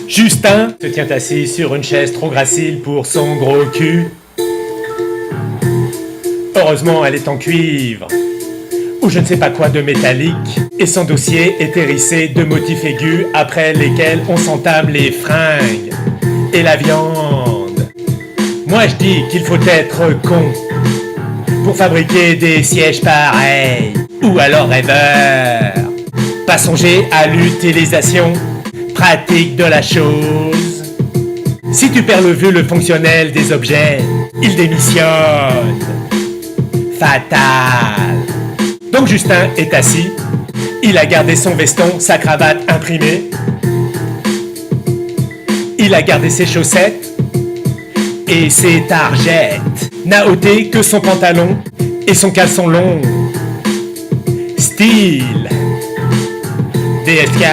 Justin se tient assis sur une chaise trop gracile pour son gros cul. Heureusement, elle est en cuivre, ou je ne sais pas quoi de métallique, et son dossier est hérissé de motifs aigus après lesquels on s'entame les fringues et la viande. Moi je dis qu'il faut être con pour fabriquer des sièges pareils, ou alors rêveur. Pas songer à l'utilisation pratique de la chose. Si tu perds le vu le fonctionnel des objets, il démissionne. Fatal. Donc Justin est assis, il a gardé son veston, sa cravate imprimée, il a gardé ses chaussettes et ses targettes, n'a ôté que son pantalon et son caleçon long. Style DSK.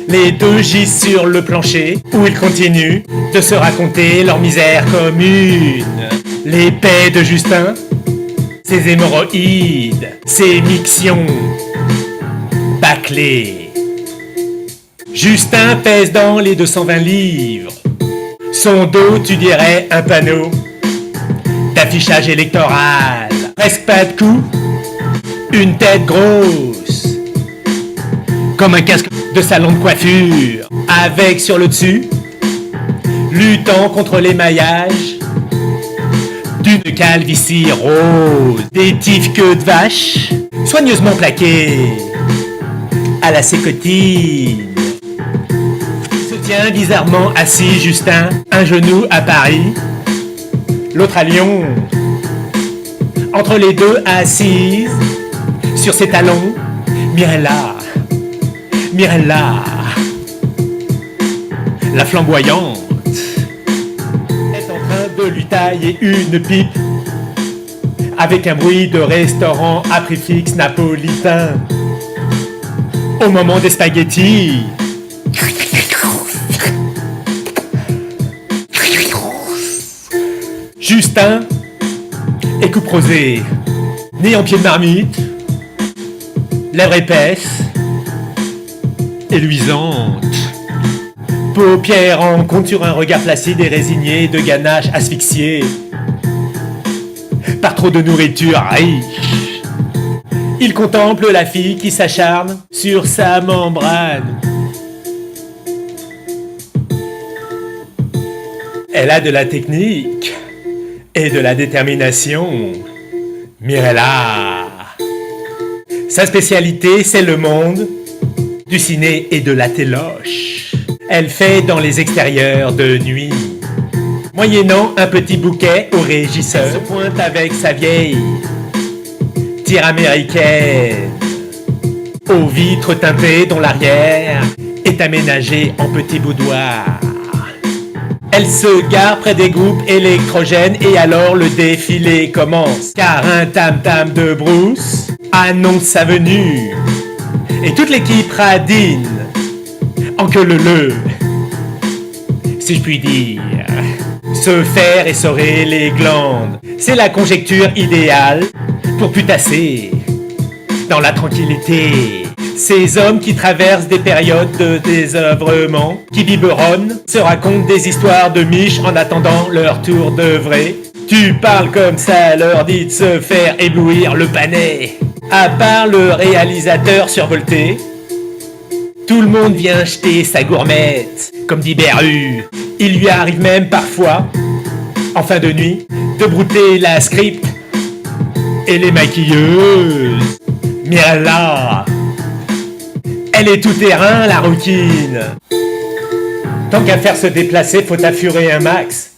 Les deux gisent sur le plancher où ils continuent de se raconter leur misère commune. Les paix de Justin, ses hémorroïdes, ses mictions bâclées. Justin pèse dans les 220 livres. Son dos, tu dirais, un panneau d'affichage électoral. Presque pas de cou, une tête grosse, comme un casque de salon de coiffure, avec sur le dessus, luttant contre l'émaillage d'une calvitie rose, des tifs queues de vache, soigneusement plaqués à la sécotine. Se tient bizarrement assis Justin, un genou à Paris, l'autre à Lyon. Entre les deux assises, sur ses talons, Mirella, la flamboyante, est en train de lui tailler une pipe avec un bruit de restaurant à prix fixe napolitain. Au moment des spaghettis, Justin est coupe rosée, nez en pied de marmite, lèvres épaisses et luisantes, paupières en compte sur un regard placide et résigné de ganache asphyxié par trop de nourriture riche. Il contemple la fille qui s'acharne sur sa membrane. Elle a de la technique et de la détermination. Mirella. Sa spécialité, c'est le monde du ciné et de la téloche. Elle fait dans les extérieurs de nuit. Moyennant un petit bouquet au régisseur, elle se pointe avec sa vieille tire américaine aux vitres teintées dont l'arrière est aménagé en petit boudoir. Elle se gare près des groupes électrogènes et alors le défilé commence, car un tam-tam de brousse annonce sa venue. Et toute l'équipe radine en que le si je puis dire. Se faire essorer les glandes, c'est la conjecture idéale pour putasser dans la tranquillité. Ces hommes qui traversent des périodes de désœuvrement, qui biberonnent, se racontent des histoires de miches en attendant leur tour d'œuvrer. Tu parles comme ça, leur dit de se faire éblouir le panais. À part le réalisateur survolté, tout le monde vient jeter sa gourmette, comme dit Beru. Il lui arrive même parfois, en fin de nuit, de brouter la script et les maquilleuses. Mirella, elle est tout terrain, la rouquine. Tant qu'à faire se déplacer, faut affurer un max.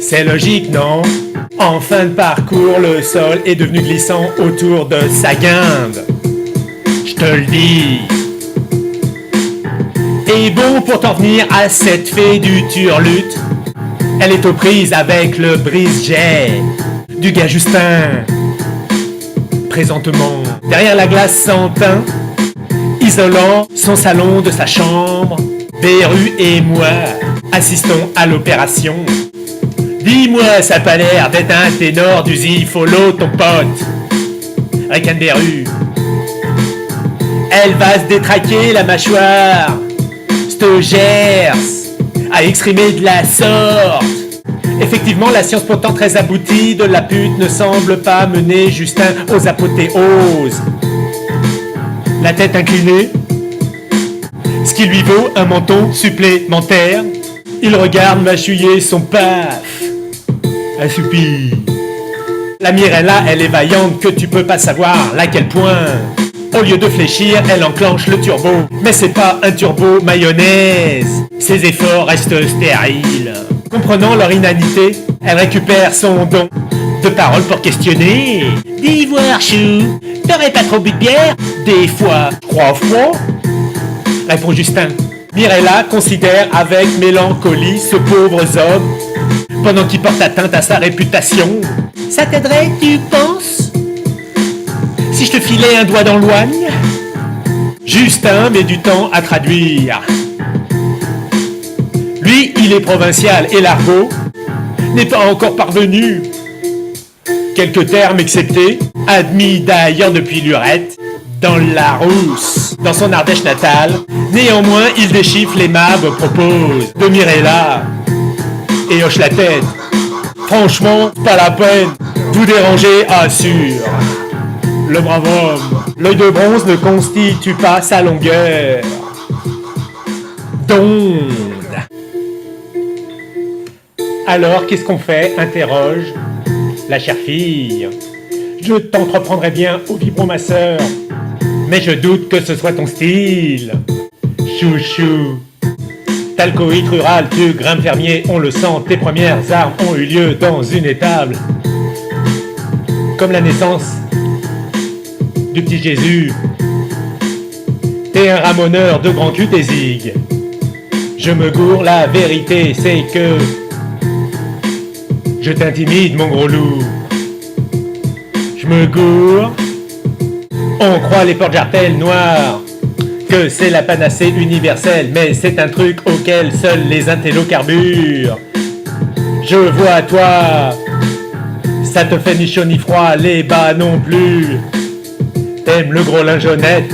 C'est logique, non? En fin de parcours, le sol est devenu glissant autour de sa guinde. Je te le dis. Et bon, pour t'en venir à cette fée du turlute, elle est aux prises avec le brise-jet du gars Justin. Présentement, derrière la glace sans teint, isolant son salon de sa chambre, Beru et moi assistons à l'opération. Dis-moi, ça a pas l'air d'être un ténor du Zifolo, ton pote. Recan Beru. Elle va se détraquer la mâchoire. C'te de Gers a exprimé de la sorte. Effectivement, la science pourtant très aboutie de la pute ne semble pas mener Justin aux apothéoses. La tête inclinée, ce qui lui vaut un menton supplémentaire. Il regarde mâchouiller son paf, assoupi. La Mirella, elle est vaillante que tu peux pas savoir laquelle point. Au lieu de fléchir, elle enclenche le turbo. Mais c'est pas un turbo mayonnaise. Ses efforts restent stériles. Comprenant leur inanité, elle récupère son don de parole pour questionner. Dis voir, chou, t'aurais pas trop bu de bière? Des fois. 3 fois? Répond Justin. Mirella considère avec mélancolie ce pauvre homme pendant qu'il porte atteinte à sa réputation. Ça t'aiderait, tu penses? Si je te filais un doigt dans l'oigne? Justin met du temps à traduire. Lui, il est provincial et l'argot n'est pas encore parvenu. Quelques termes exceptés, admis d'ailleurs depuis lurette, dans la Rousse, dans son Ardèche natale. Néanmoins, il déchiffre les mabs propose de Mirella et hoche la tête. Franchement, pas la peine, vous déranger, assure le brave homme. L'œil de bronze ne constitue pas sa longueur d'onde. Alors, qu'est-ce qu'on fait? Interroge la chère fille. Je t'entreprendrai bien au vibromasseur, mais je doute que ce soit ton style. Chouchou. Talcoïde rural, tu grimpes fermier, on le sent, tes premières armes ont eu lieu dans une étable. Comme la naissance du petit Jésus. T'es un ramoneur de grand cul des zigues. Je me gourre, la vérité c'est que je t'intimide mon gros loup. Je me gourre. On croit les porte-jartelles noires que c'est la panacée universelle, mais c'est un truc auquel seuls les intellos carburent. Je vois toi, ça te fait ni chaud ni froid, les bas non plus. T'aimes le gros linge honnête,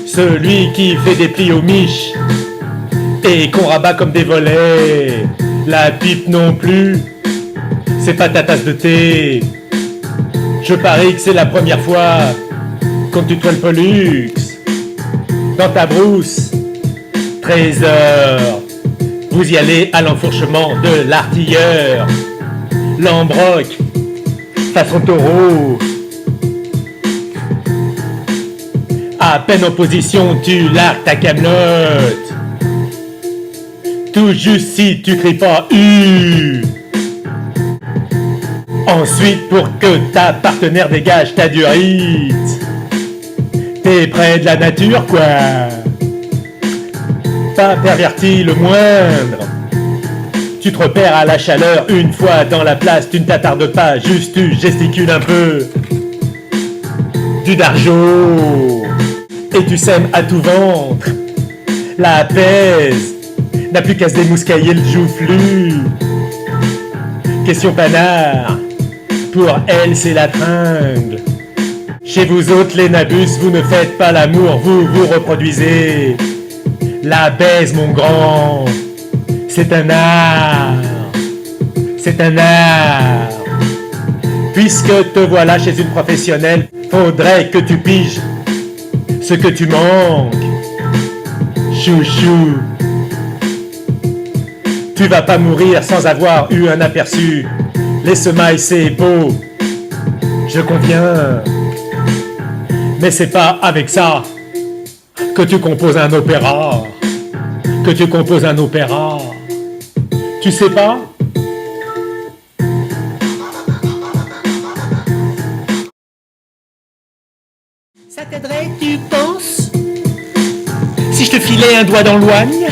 celui qui fait des plis aux miches et qu'on rabat comme des volets. La pipe non plus, c'est pas ta tasse de thé. Je parie que c'est la première fois qu'on tutoie le Pollux dans ta brousse. Trésor, vous y allez à l'enfourchement de l'artilleur. L'embroc, façon taureau. À peine en position, tu largues ta camelote. Tout juste si tu cries pas Ensuite, pour que ta partenaire dégage ta durite, t'es près de la nature, quoi. Pas perverti le moindre. Tu te repères à la chaleur, une fois dans la place, tu ne t'attardes pas, juste tu gesticules un peu. Du darjo. Et tu sèmes à tout ventre. La pèse n'a plus qu'à se démouscailler le joufflu. Question panard, pour elle c'est la tringle. Chez vous autres les nabus, vous ne faites pas l'amour, vous vous reproduisez. La baise mon grand, c'est un art. C'est un art. Puisque te voilà chez une professionnelle, faudrait que tu piges ce que tu manques. Chouchou. Tu vas pas mourir sans avoir eu un aperçu. Les semailles c'est beau, je conviens. Mais c'est pas avec ça que tu composes un opéra. Que tu composes un opéra. Tu sais pas? Ça t'aiderait, tu penses? Si je te filais un doigt dans l'oigne?